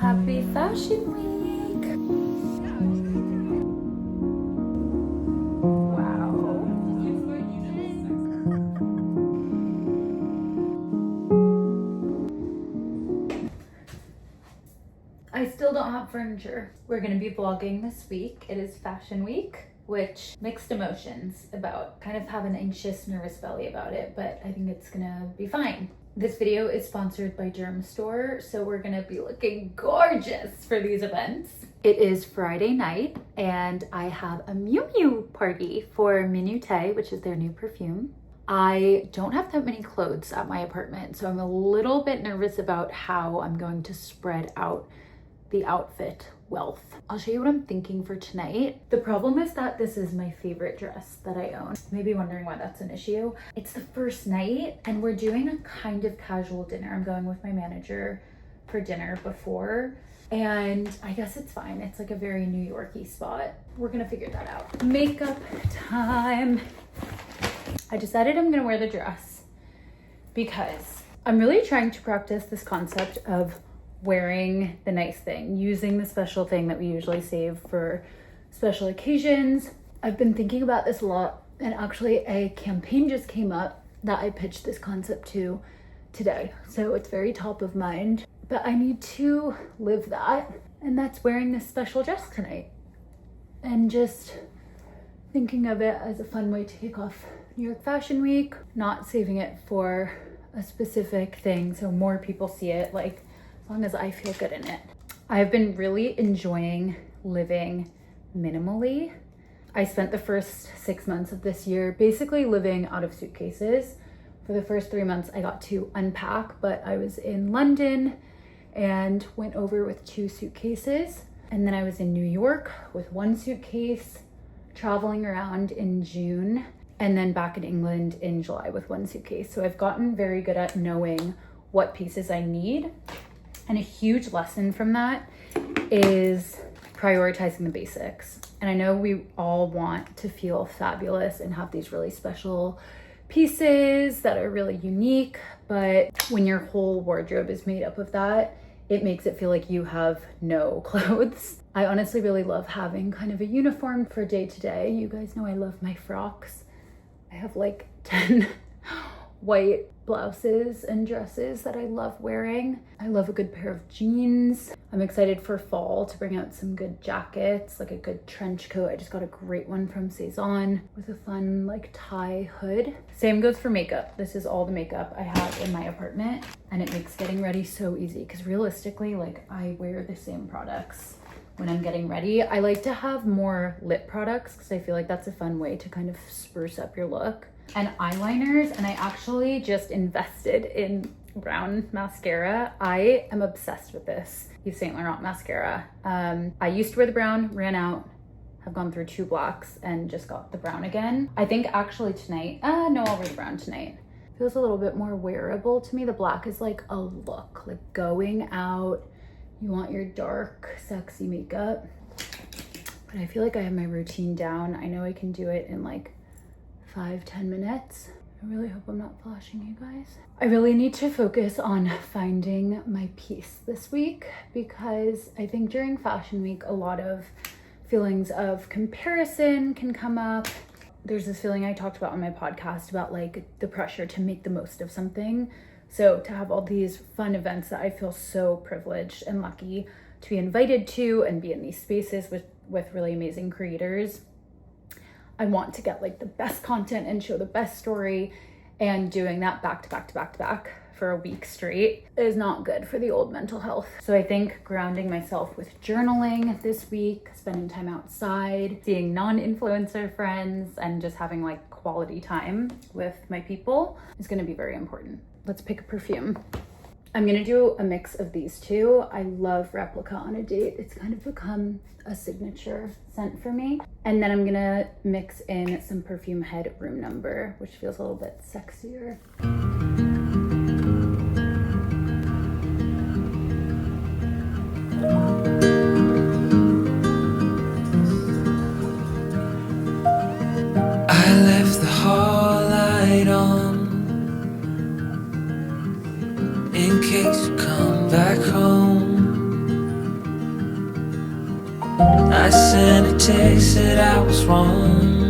Happy Fashion Week! Wow. I still don't have furniture. We're gonna be vlogging this week. It is Fashion Week, which mixed emotions about. Kind of have an anxious, nervous belly about it, but I think it's gonna be fine. This video is sponsored by Germ Store, so we're gonna be looking gorgeous for these events. It is Friday night, and I have a Miu Miu party for Minute, which is their new perfume. I don't have that many clothes at my apartment, so I'm a little bit nervous about how I'm going to spread out the outfit wealth. I'll show you what I'm thinking for tonight. The problem is that this is my favorite dress that I own. You may be wondering why that's an issue. It's the first night and we're doing a kind of casual dinner. I'm going with my manager for dinner before, and I guess it's fine. It's like a very New York-y spot. We're gonna figure that out. Makeup time. I decided I'm gonna wear the dress because I'm really trying to practice this concept of wearing the nice thing, using the special thing that we usually save for special occasions. I've been thinking about this a lot, and actually a campaign just came up that I pitched this concept to today. So it's very top of mind, but I need to live that. And that's wearing this special dress tonight. And just thinking of it as a fun way to kick off New York Fashion Week, not saving it for a specific thing so more people see it, like as long as I feel good in it. I've been really enjoying living minimally. I spent the first 6 months of this year basically living out of suitcases. For the first 3 months, I got to unpack, but I was in London and went over with 2 suitcases. And then I was in New York with 1 suitcase, traveling around in June, and then back in England in July with 1 suitcase. So I've gotten very good at knowing what pieces I need. And a huge lesson from that is prioritizing the basics. And I know we all want to feel fabulous and have these really special pieces that are really unique, but when your whole wardrobe is made up of that, it makes it feel like you have no clothes. I honestly really love having kind of a uniform for day to day. You guys know I love my frocks. I have like 10 white blouses and dresses that I love wearing. I love a good pair of jeans. I'm excited for fall to bring out some good jackets, like a good trench coat. I just got a great one from Saison with a fun like tie hood. Same goes for makeup. This is all the makeup I have in my apartment, and it makes getting ready so easy because realistically, like I wear the same products when I'm getting ready. I like to have more lip products because I feel like that's a fun way to kind of spruce up your look. And eyeliners, and I actually just invested in brown mascara. I am obsessed with this Yves Saint Laurent mascara. I used to wear the brown, ran out, have gone through 2 blacks and just got the brown again. I think actually tonight, no, I'll wear the brown tonight. Feels a little bit more wearable to me. The black is like a look, like going out, you want your dark, sexy makeup. But I feel like I have my routine down. I know I can do it in like 5-10 minutes. I really hope I'm not flashing you guys. I really need to focus on finding my piece this week because I think during Fashion Week, a lot of feelings of comparison can come up. There's this feeling I talked about on my podcast about like the pressure to make the most of something. So to have all these fun events that I feel so privileged and lucky to be invited to and be in these spaces with really amazing creators, I want to get like the best content and show the best story, and doing that back to back to back to back for a week straight is not good for the old mental health. So I think grounding myself with journaling this week, spending time outside, seeing non-influencer friends, and just having like quality time with my people is going to be very important. Let's pick a perfume. I'm gonna do a mix of these 2. I love Replica on a date. It's kind of become a signature scent for me. And then I'm gonna mix in some Perfume Head Room Number, which feels a little bit sexier. I left the hall light on in case you come back home. taste that I was wrong.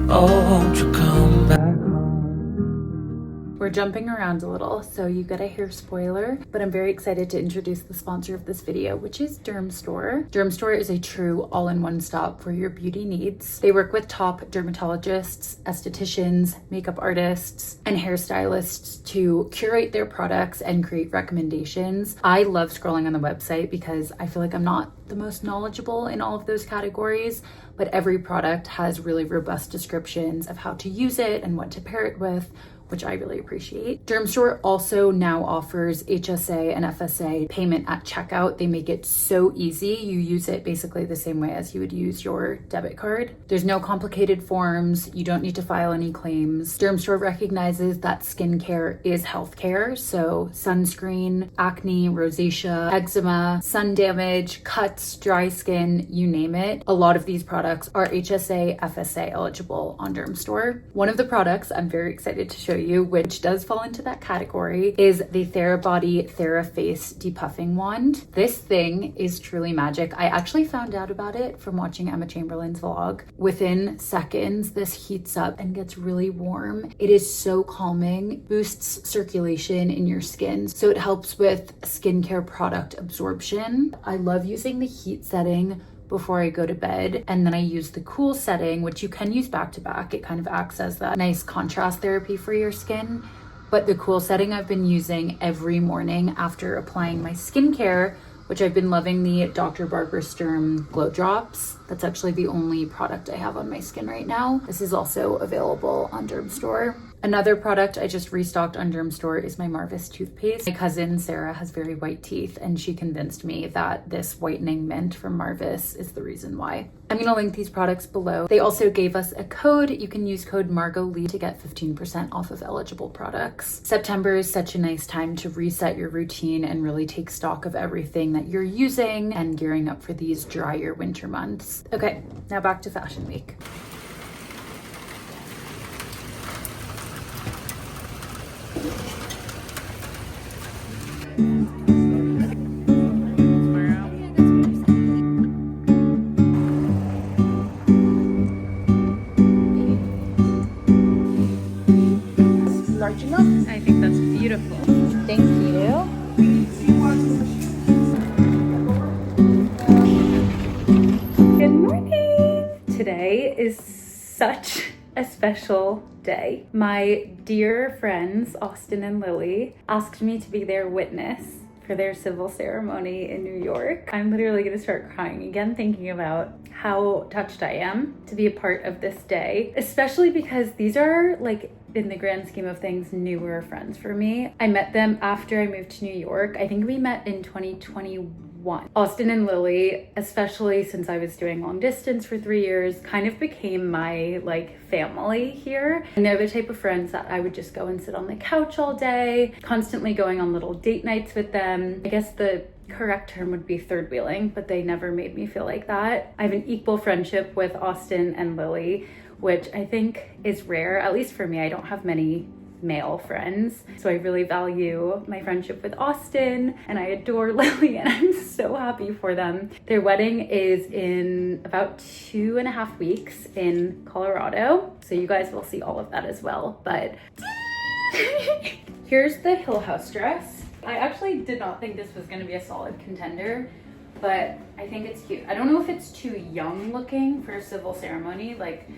Oh, won't you come back home? We're jumping around a little, so you get a hair spoiler, but I'm very excited to introduce the sponsor of this video, which is Dermstore. Dermstore is a true all-in-one stop for your beauty needs. They work with top dermatologists, estheticians, makeup artists, and hairstylists to curate their products and create recommendations. I love scrolling on the website because I feel like I'm not the most knowledgeable in all of those categories, but every product has really robust descriptions of how to use it and what to pair it with, which I really appreciate. Dermstore also now offers HSA and FSA payment at checkout. They make it so easy. You use it basically the same way as you would use your debit card. There's no complicated forms. You don't need to file any claims. Dermstore recognizes that skincare is healthcare. So sunscreen, acne, rosacea, eczema, sun damage, cuts, dry skin, you name it. A lot of these products are HSA, FSA eligible on Dermstore. One of the products I'm very excited to show you, which does fall into that category, is the TheraBody TheraFace Depuffing Wand. This thing is truly magic. I actually found out about it from watching Emma Chamberlain's vlog. Within seconds, this heats up and gets really warm. It is so calming, boosts circulation in your skin, so it helps with skincare product absorption. I love using the heat setting before I go to bed, and then I use the cool setting, which you can use back to back. It kind of acts as that nice contrast therapy for your skin. But the cool setting I've been using every morning after applying my skincare, which I've been loving the Dr. Barbara Sturm Glow Drops. That's actually the only product I have on my skin right now. This is also available on Dermstore. Another product I just restocked on Dermstore is my Marvis toothpaste. My cousin Sarah has very white teeth, and she convinced me that this whitening mint from Marvis is the reason why. I'm gonna link these products below. They also gave us a code. You can use code MargotLee to get 15% off of eligible products. September is such a nice time to reset your routine and really take stock of everything that you're using and gearing up for these drier winter months. Okay, now back to Fashion Week. Large enough? I think that's beautiful. Thank you. Good morning. Today is such a special day. My dear friends, Austin and Lily, asked me to be their witness for their civil ceremony in New York. I'm literally gonna start crying again thinking about how touched I am to be a part of this day, especially because these are, like, in the grand scheme of things, newer friends for me. I met them after I moved to New York. I think we met in 2021. Austin and Lily, especially since I was doing long distance for 3 years, kind of became my family here. And they're the type of friends that I would just go and sit on the couch all day, constantly going on little date nights with them. I guess the correct term would be third wheeling, but they never made me feel like that. I have an equal friendship with Austin and Lily, which I think is rare, at least for me. I don't have many male friends, so I really value my friendship with Austin, and I adore Lily, and I'm so happy for them. Their wedding is in about 2.5 weeks in Colorado, so you guys will see all of that as well. But here's the Hill House dress. I actually did not think this was going to be a solid contender, but I think it's cute. I don't know if it's too young looking for a civil ceremony. Like,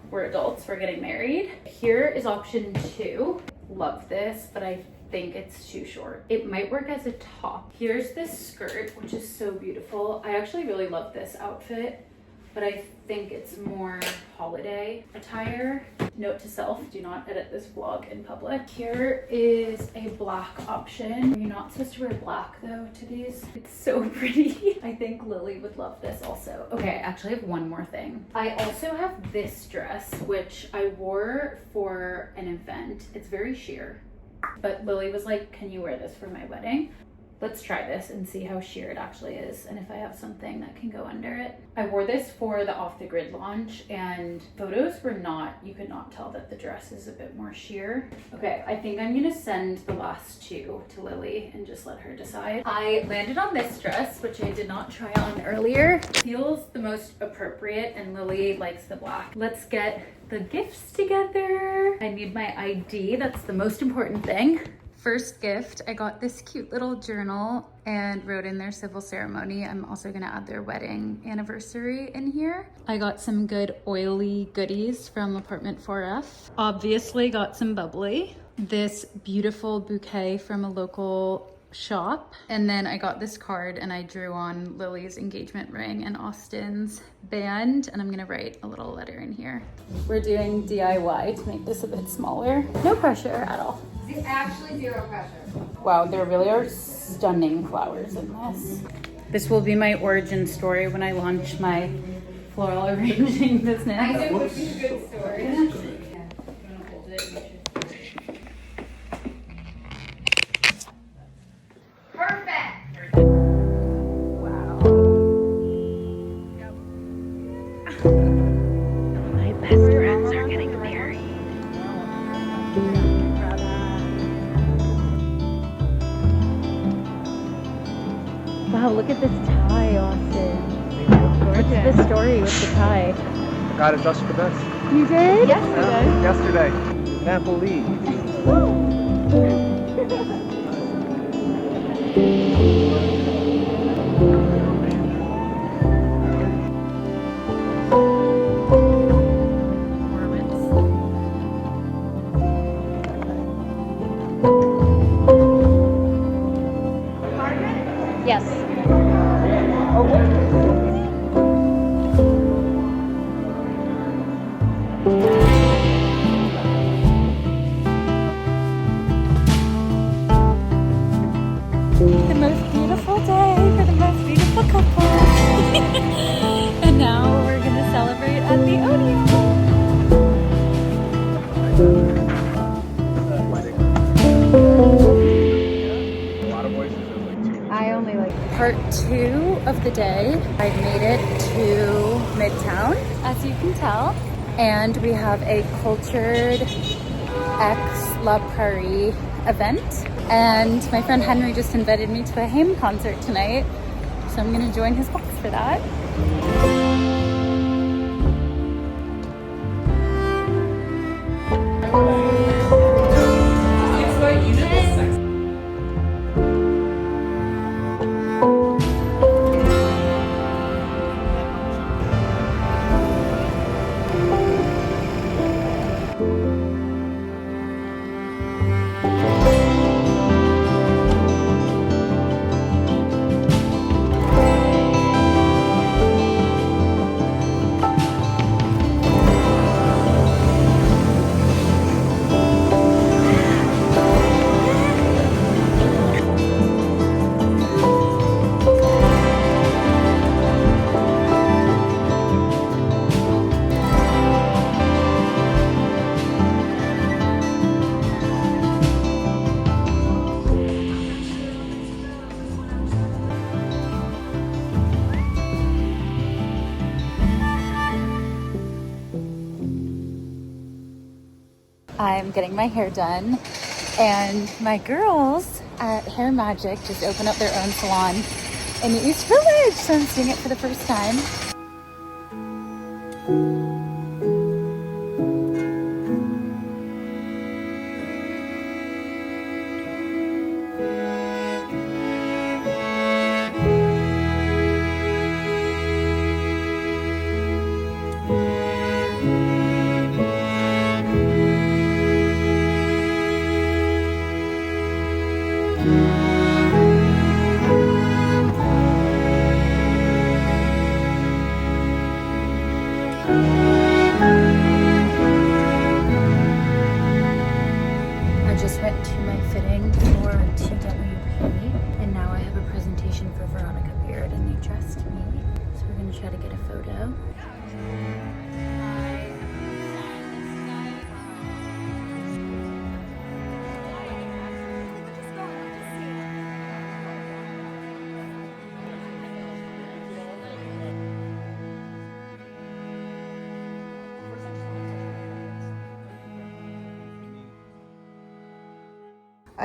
we're adults, we're getting married. Here is option 2. Love this, but I think it's too short. It might work as a top. Here's this skirt, which is so beautiful. I actually really love this outfit, but I think it's more holiday attire. Note to self, do not edit this vlog in public. Here is a black option. You're not supposed to wear black though to these. It's so pretty. I think Lily would love this also. Okay, I actually have one more thing. I also have this dress, which I wore for an event. It's very sheer, but Lily was like, can you wear this for my wedding? Let's try this and see how sheer it actually is and if I have something that can go under it. I wore this for the Off the Grid launch and photos were not, you could not tell that the dress is a bit more sheer. Okay, I think I'm gonna send the last two to Lily and just let her decide. I landed on this dress, which I did not try on earlier. Feels the most appropriate and Lily likes the black. Let's get the gifts together. I need my ID, that's the most important thing. First gift, I got this cute little journal and wrote in their civil ceremony. I'm also gonna add their wedding anniversary in here. I got some good oily goodies from Apartment 4F. Obviously got some bubbly. This beautiful bouquet from a local shop. And then I got this card and I drew on Lily's engagement ring and Austin's band. And I'm gonna write a little letter in here. We're doing DIY to make this a bit smaller. No pressure at all. Actually, zero pressure. Wow, there really are stunning flowers in this. This will be my origin story when I launch my floral arranging business. I think it would be a good story. Perfect. Wow. My best friends are getting married. Wow, look at this tie, Austin. What's the story with the tie? Got it just for this. You did? Yesterday. Napoli. Yes. The most beautiful day for the most beautiful couple. And now we're gonna celebrate at the Odeon. A lot of voices are like two. I only like Part 2 of the day. I've made it to Midtown, as you can tell. And we have a cultured ex La Prairie event. And my friend Henry just invited me to a Haim concert tonight. So I'm gonna join his box for that. I'm getting my hair done, and my girls at Hair Magic just opened up their own salon in the East Village, so I'm seeing it for the first time. I just went to my fitting for TWP, and now I have a presentation for Veronica Beard, and they dressed me. So we're gonna try to get a photo.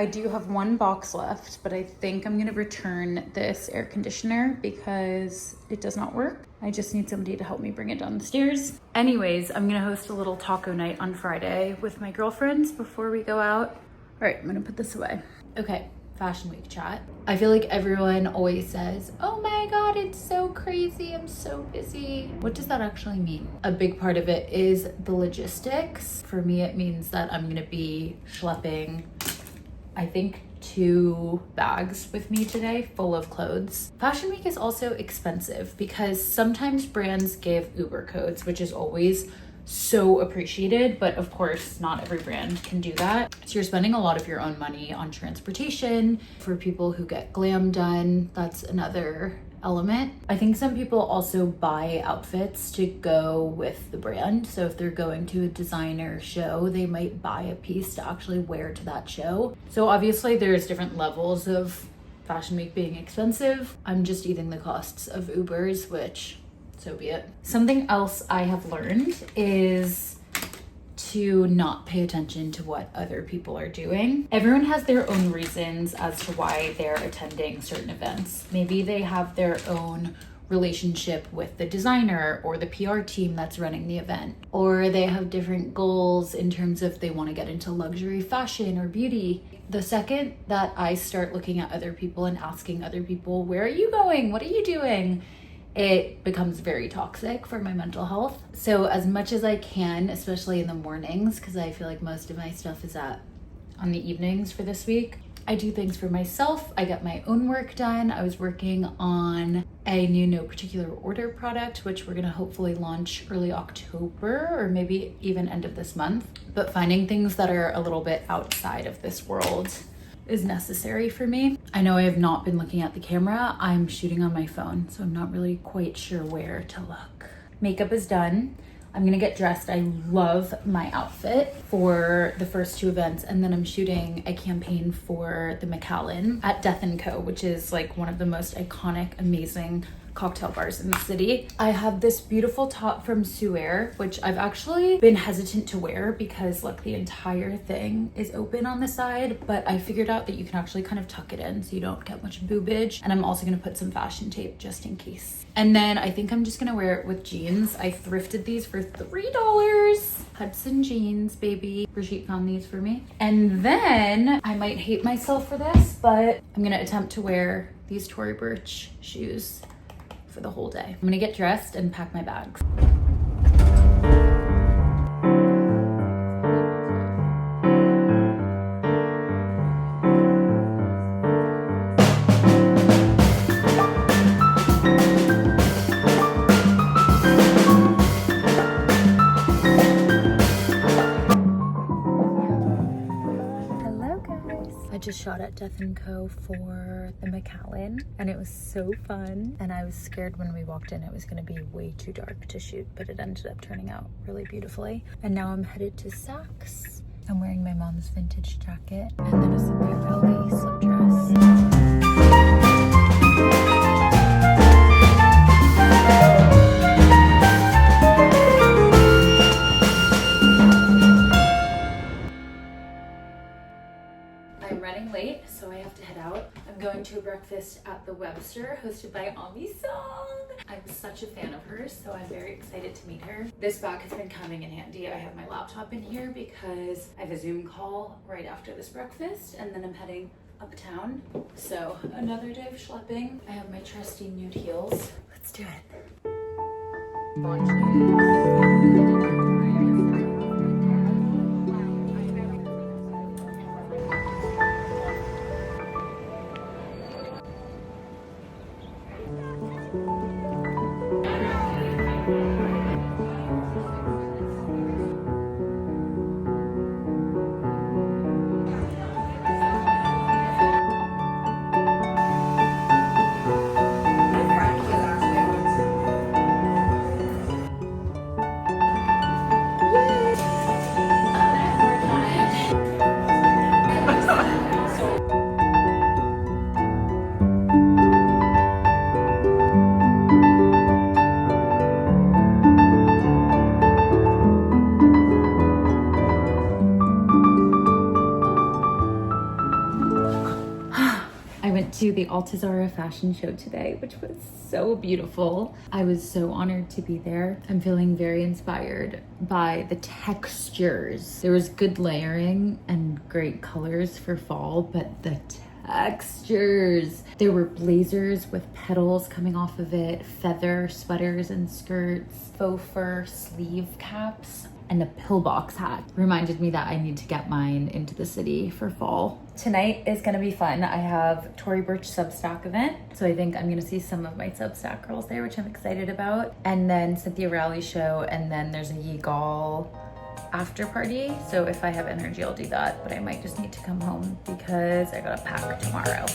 I do have one box left, but I think I'm gonna return this air conditioner because it does not work. I just need somebody to help me bring it down the stairs. Anyways, I'm gonna host a little taco night on Friday with my girlfriends before we go out. All right, I'm gonna put this away. Okay, Fashion Week chat. I feel like everyone always says, oh my God, it's so crazy, I'm so busy. What does that actually mean? A big part of it is the logistics. For me, it means that I'm gonna be schlepping, I think, 2 bags with me today full of clothes. Fashion Week is also expensive because sometimes brands give Uber codes, which is always so appreciated, but of course not every brand can do that. So you're spending a lot of your own money on transportation. For people who get glam done, that's another element. I think some people also buy outfits to go with the brand. So if they're going to a designer show, they might buy a piece to actually wear to that show. So obviously there's different levels of Fashion Week being expensive. I'm just eating the costs of Ubers, which so be it. Something else I have learned is to not pay attention to what other people are doing. Everyone has their own reasons as to why they're attending certain events. Maybe they have their own relationship with the designer or the PR team that's running the event, or they have different goals in terms of they want to get into luxury fashion or beauty. The second that I start looking at other people and asking other people, where are you going? What are you doing? It becomes very toxic for my mental health. So as much as I can, especially in the mornings, because I feel like most of my stuff is on the evenings for this week, I do things for myself. I get my own work done. I was working on a new no particular order product, which we're gonna hopefully launch early October or maybe even end of this month. But finding things that are a little bit outside of this world is necessary for me. I know I have not been looking at the camera. I'm shooting on my phone, so I'm not really quite sure where to look. Makeup is done. I'm gonna get dressed. I love my outfit for the first 2 events, and then I'm shooting a campaign for the Macallan at Death & Co., which is like one of the most iconic, amazing cocktail bars in the city. I have this beautiful top from Suer, which I've actually been hesitant to wear because look, the entire thing is open on the side, but I figured out that you can actually kind of tuck it in so you don't get much boobage. And I'm also gonna put some fashion tape just in case. And then I think I'm just gonna wear it with jeans. I thrifted these for $3. Hudson jeans, baby. Brigitte found these for me. And then I might hate myself for this, but I'm gonna attempt to wear these Tory Burch shoes for the whole day. I'm gonna get dressed and pack my bags. Just shot at Death & Co. for the Macallan, and it was so fun. And I was scared when we walked in it was going to be way too dark to shoot, but it ended up turning out really beautifully. And now I'm headed to Saks. I'm wearing my mom's vintage jacket and then a Cynthia Valley slip dress. I'm running late, so I have to head out. I'm going to a breakfast at the Webster hosted by Ami Song. I'm such a fan of hers, so I'm very excited to meet her. This bag has been coming in handy. I have my laptop in here because I have a Zoom call right after this breakfast, and then I'm heading uptown. So another day of schlepping. I have my trusty nude heels. Let's do it. Baltazara fashion show today, which was so beautiful. I was so honored to be there. I'm feeling very inspired by the textures. There was good layering and great colors for fall, but the textures. There were blazers with petals coming off of it, feather sweaters and skirts, faux fur sleeve caps, and a pillbox hat. Reminded me that I need to get mine into the city for fall. Tonight is gonna be fun. I have Tory Burch Substack event, so I think I'm gonna see some of my Substack girls there, which I'm excited about. And then Cynthia Rowley show, and then there's a Yeagal after party. So if I have energy, I'll do that, but I might just need to come home because I gotta pack tomorrow.